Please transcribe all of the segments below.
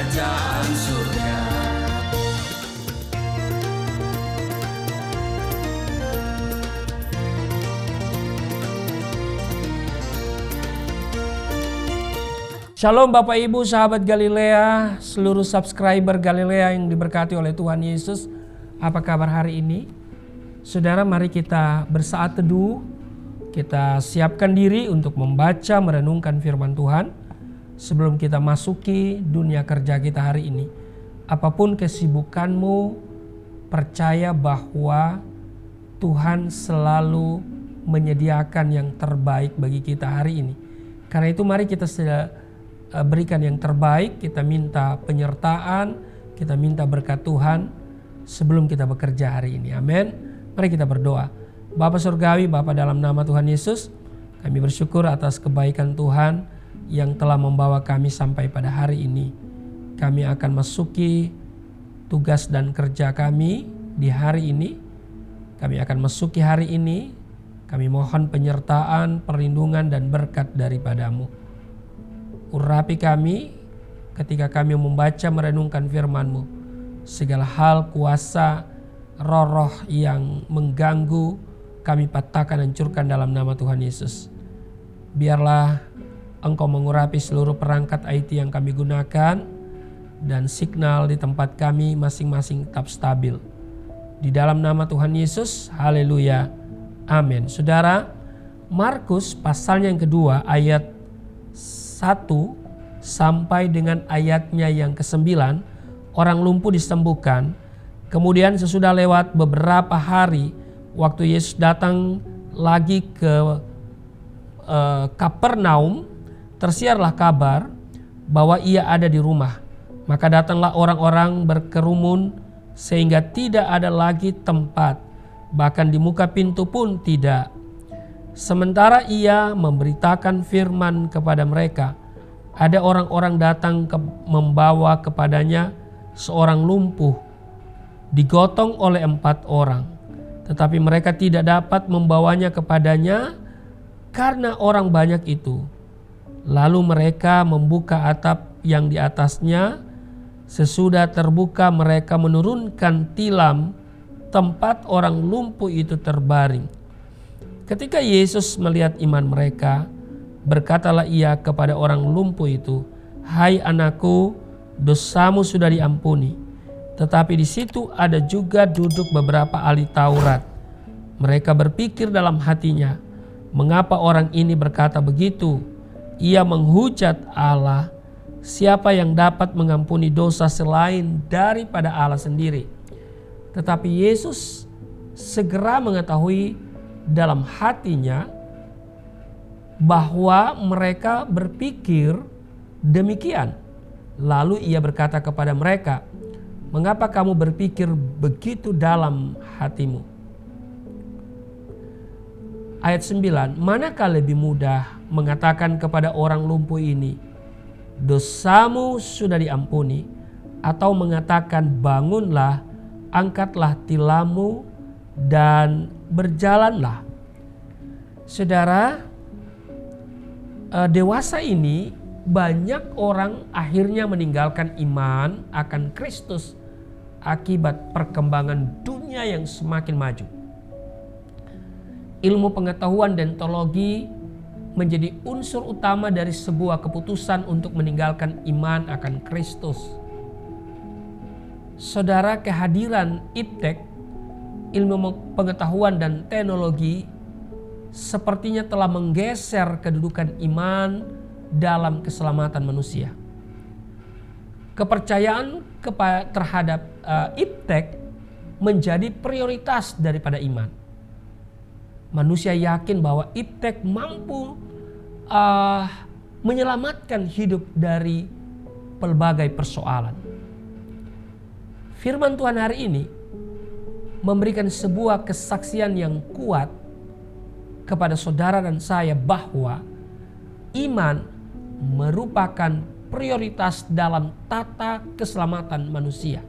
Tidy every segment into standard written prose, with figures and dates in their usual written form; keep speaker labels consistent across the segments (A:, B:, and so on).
A: kerajaan surga.
B: Shalom Bapak Ibu, sahabat Galilea, seluruh subscriber Galilea yang diberkati oleh Tuhan Yesus. Apa kabar hari ini? Saudara, mari kita bersaat teduh. Kita siapkan diri untuk membaca, merenungkan firman Tuhan sebelum kita masuki dunia kerja kita hari ini. Apapun kesibukanmu, percaya bahwa Tuhan selalu menyediakan yang terbaik bagi kita hari ini. Karena itu mari kita berikan yang terbaik, kita minta penyertaan, kita minta berkat Tuhan sebelum kita bekerja hari ini. Amin. Mari kita berdoa. Bapa Surgawi, Bapa dalam nama Tuhan Yesus, kami bersyukur atas kebaikan Tuhan yang telah membawa kami sampai pada hari ini. Kami akan masuki tugas dan kerja kami di hari ini. Kami akan masuki hari ini. Kami mohon penyertaan, perlindungan dan berkat daripadamu. Urapi kami ketika kami membaca merenungkan firman-Mu. Segala hal kuasa roh-roh yang mengganggu kami patahkan, hancurkan dalam nama Tuhan Yesus. Biarlah Engkau mengurapi seluruh perangkat IT yang kami gunakan dan signal di tempat kami masing-masing tetap stabil. Di dalam nama Tuhan Yesus, haleluya, amin. Saudara, Markus pasalnya yang kedua ayat 1 sampai dengan ayatnya yang ke-9, orang lumpuh disembuhkan. Kemudian sesudah lewat beberapa hari, waktu Yesus datang lagi ke Kapernaum, tersiarlah kabar bahwa ia ada di rumah. Maka datanglah orang-orang berkerumun sehingga tidak ada lagi tempat, bahkan di muka pintu pun tidak. Sementara ia memberitakan firman kepada mereka, ada orang-orang datang membawa kepadanya seorang lumpuh, digotong oleh 4 orang. Tetapi mereka tidak dapat membawanya kepadanya karena orang banyak itu. Lalu mereka membuka atap yang di atasnya. Sesudah terbuka mereka menurunkan tilam tempat orang lumpuh itu terbaring. Ketika Yesus melihat iman mereka, berkatalah ia kepada orang lumpuh itu, "Hai anakku, dosamu sudah diampuni." Tetapi di situ ada juga duduk beberapa ahli Taurat. Mereka berpikir dalam hatinya, "Mengapa orang ini berkata begitu? Ia menghujat Allah. Siapa yang dapat mengampuni dosa selain daripada Allah sendiri?" Tetapi Yesus segera mengetahui dalam hatinya bahwa mereka berpikir demikian. Lalu ia berkata kepada mereka, "Mengapa kamu berpikir begitu dalam hatimu?" Ayat 9, manakah lebih mudah mengatakan kepada orang lumpuh ini, "Dosamu sudah diampuni," atau mengatakan, "Bangunlah, angkatlah tilammu dan berjalanlah." Saudara, dewasa ini banyak orang akhirnya meninggalkan iman akan Kristus akibat perkembangan dunia yang semakin maju. Ilmu pengetahuan dan teologi menjadi unsur utama dari sebuah keputusan untuk meninggalkan iman akan Kristus. Saudara, kehadiran iptek, ilmu pengetahuan dan teknologi, sepertinya telah menggeser kedudukan iman dalam keselamatan manusia. Kepercayaan terhadap iptek menjadi prioritas daripada iman. Manusia yakin bahwa iptek mampu menyelamatkan hidup dari pelbagai persoalan. Firman Tuhan hari ini memberikan sebuah kesaksian yang kuat kepada saudara dan saya bahwa iman merupakan prioritas dalam tata keselamatan manusia.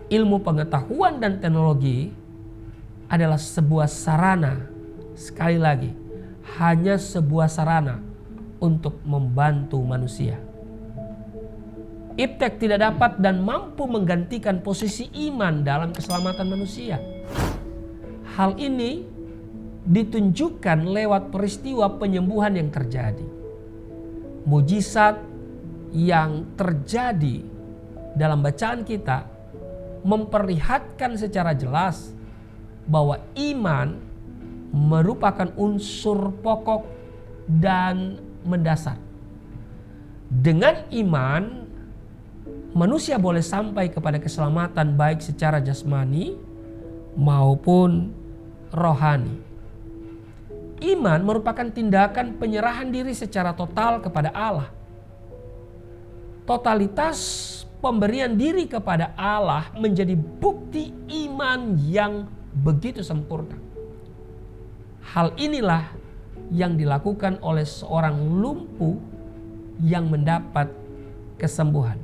B: Ilmu pengetahuan dan teknologi adalah sebuah sarana, sekali lagi, hanya sebuah sarana untuk membantu manusia. Iptek tidak dapat dan mampu menggantikan posisi iman dalam keselamatan manusia. Hal ini ditunjukkan lewat peristiwa penyembuhan yang terjadi. Mujizat yang terjadi dalam bacaan kita memperlihatkan secara jelas bahwa iman merupakan unsur pokok dan mendasar. Dengan iman, manusia boleh sampai kepada keselamatan baik secara jasmani maupun rohani. Iman merupakan tindakan penyerahan diri secara total kepada Allah. Totalitas pemberian diri kepada Allah menjadi bukti iman yang begitu sempurna. Hal inilah yang dilakukan oleh seorang lumpuh yang mendapat kesembuhan.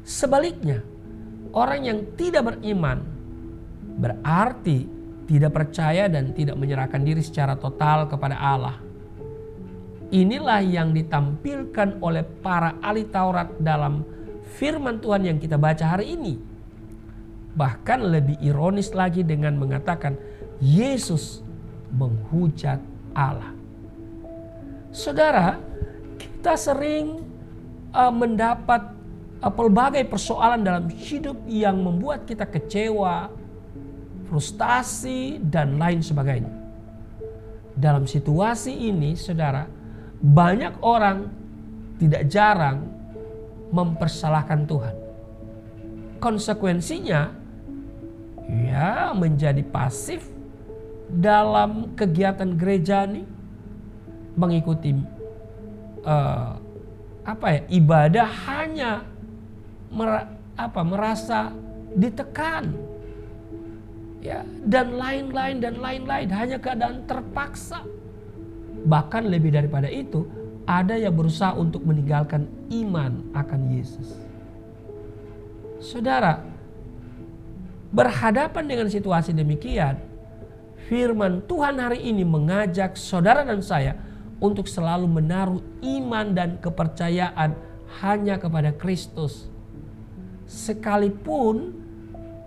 B: Sebaliknya, orang yang tidak beriman berarti tidak percaya dan tidak menyerahkan diri secara total kepada Allah. Inilah yang ditampilkan oleh para ahli Taurat dalam firman Tuhan yang kita baca hari ini. Bahkan lebih ironis lagi dengan mengatakan Yesus menghujat Allah. Saudara, kita sering mendapat pelbagai persoalan dalam hidup yang membuat kita kecewa, frustasi, dan lain sebagainya. Dalam situasi ini, saudara, banyak orang tidak jarang mempersalahkan Tuhan. Konsekuensinya, ya menjadi pasif dalam kegiatan gereja ini, mengikuti ibadah hanya merasa ditekan. Ya, dan lain-lain hanya keadaan terpaksa. Bahkan lebih daripada itu, ada yang berusaha untuk meninggalkan iman akan Yesus. Saudara, berhadapan dengan situasi demikian, firman Tuhan hari ini mengajak saudara dan saya untuk selalu menaruh iman dan kepercayaan hanya kepada Kristus. Sekalipun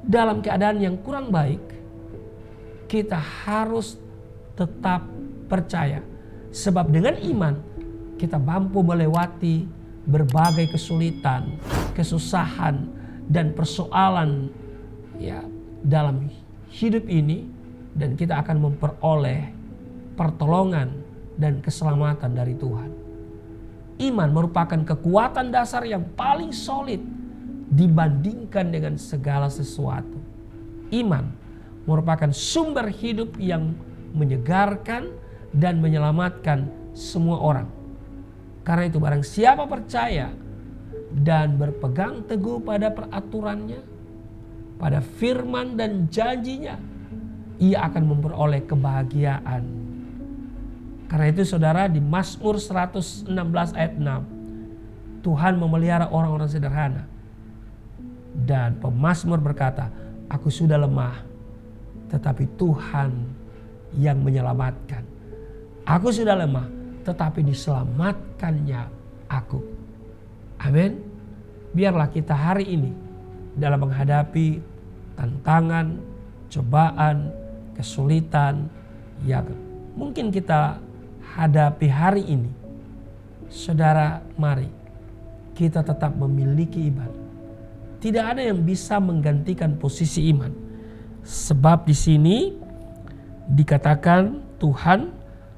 B: dalam keadaan yang kurang baik, kita harus tetap percaya. Sebab dengan iman kita mampu melewati berbagai kesulitan, kesusahan, dan persoalan ya dalam hidup ini, dan kita akan memperoleh pertolongan dan keselamatan dari Tuhan. Iman merupakan kekuatan dasar yang paling solid dibandingkan dengan segala sesuatu. Iman merupakan sumber hidup yang menyegarkan dan menyelamatkan semua orang. Karena itu barang siapa percaya dan berpegang teguh pada peraturannya, pada firman dan janjinya, ia akan memperoleh kebahagiaan. Karena itu saudara, di Mazmur 116 ayat 6, Tuhan memelihara orang-orang sederhana. Dan pemazmur berkata, aku sudah lemah, tetapi Tuhan yang menyelamatkan. Aku sudah lemah, tetapi diselamatkannya aku. Amin. Biarlah kita hari ini dalam menghadapi tantangan, cobaan, kesulitan yang mungkin kita hadapi hari ini, saudara, mari kita tetap memiliki iman. Tidak ada yang bisa menggantikan posisi iman. Sebab di sini dikatakan Tuhan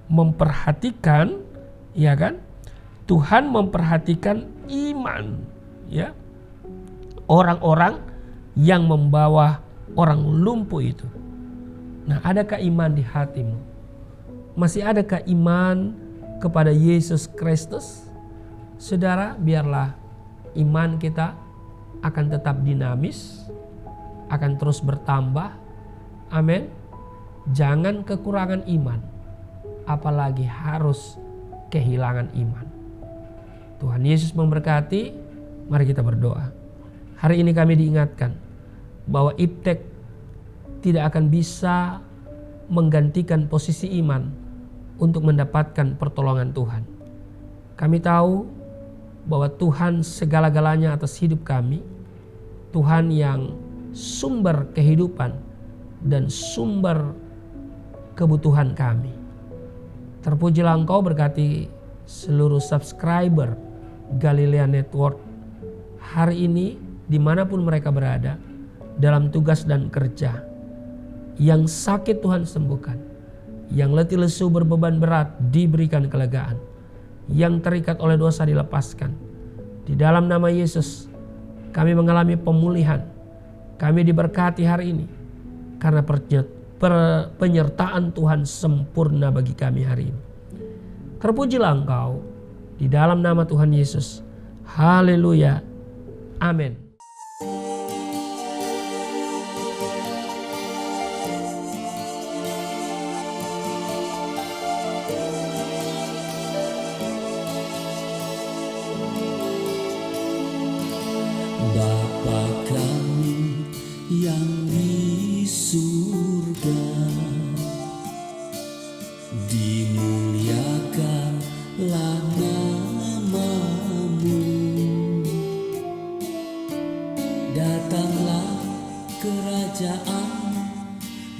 B: memperhatikan, ya kan? Tuhan memperhatikan iman, ya. Orang-orang yang membawa orang lumpuh itu. Nah, adakah iman di hatimu? Masih adakah iman kepada Yesus Kristus? Saudara, biarlah iman kita akan tetap dinamis, akan terus bertambah. Amin. Jangan kekurangan iman, apalagi harus kehilangan iman. Tuhan Yesus memberkati. Mari kita berdoa. Hari ini kami diingatkan bahwa iptek tidak akan bisa menggantikan posisi iman untuk mendapatkan pertolongan Tuhan. Kami tahu bahwa Tuhan segala-galanya atas hidup kami, Tuhan yang sumber kehidupan dan sumber kebutuhan kami. Terpujilah Engkau, berkati seluruh subscriber Galilea Network hari ini dimanapun mereka berada dalam tugas dan kerja. Yang sakit Tuhan sembuhkan, yang letih lesu berbeban berat diberikan kelegaan, yang terikat oleh dosa dilepaskan. Di dalam nama Yesus kami mengalami pemulihan. Kami diberkati hari ini karena penyertaan Tuhan sempurna bagi kami hari ini. Terpujilah Engkau di dalam nama Tuhan Yesus. Haleluya. Amin.
A: Bapa kami yang di surga, dimuliakanlah nama-Mu. Datanglah kerajaan,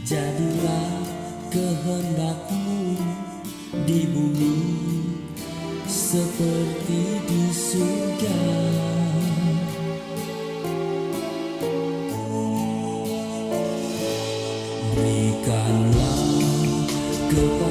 A: jadilah kehendak-Mu di bumi seperti di surga. Berikanlah kepada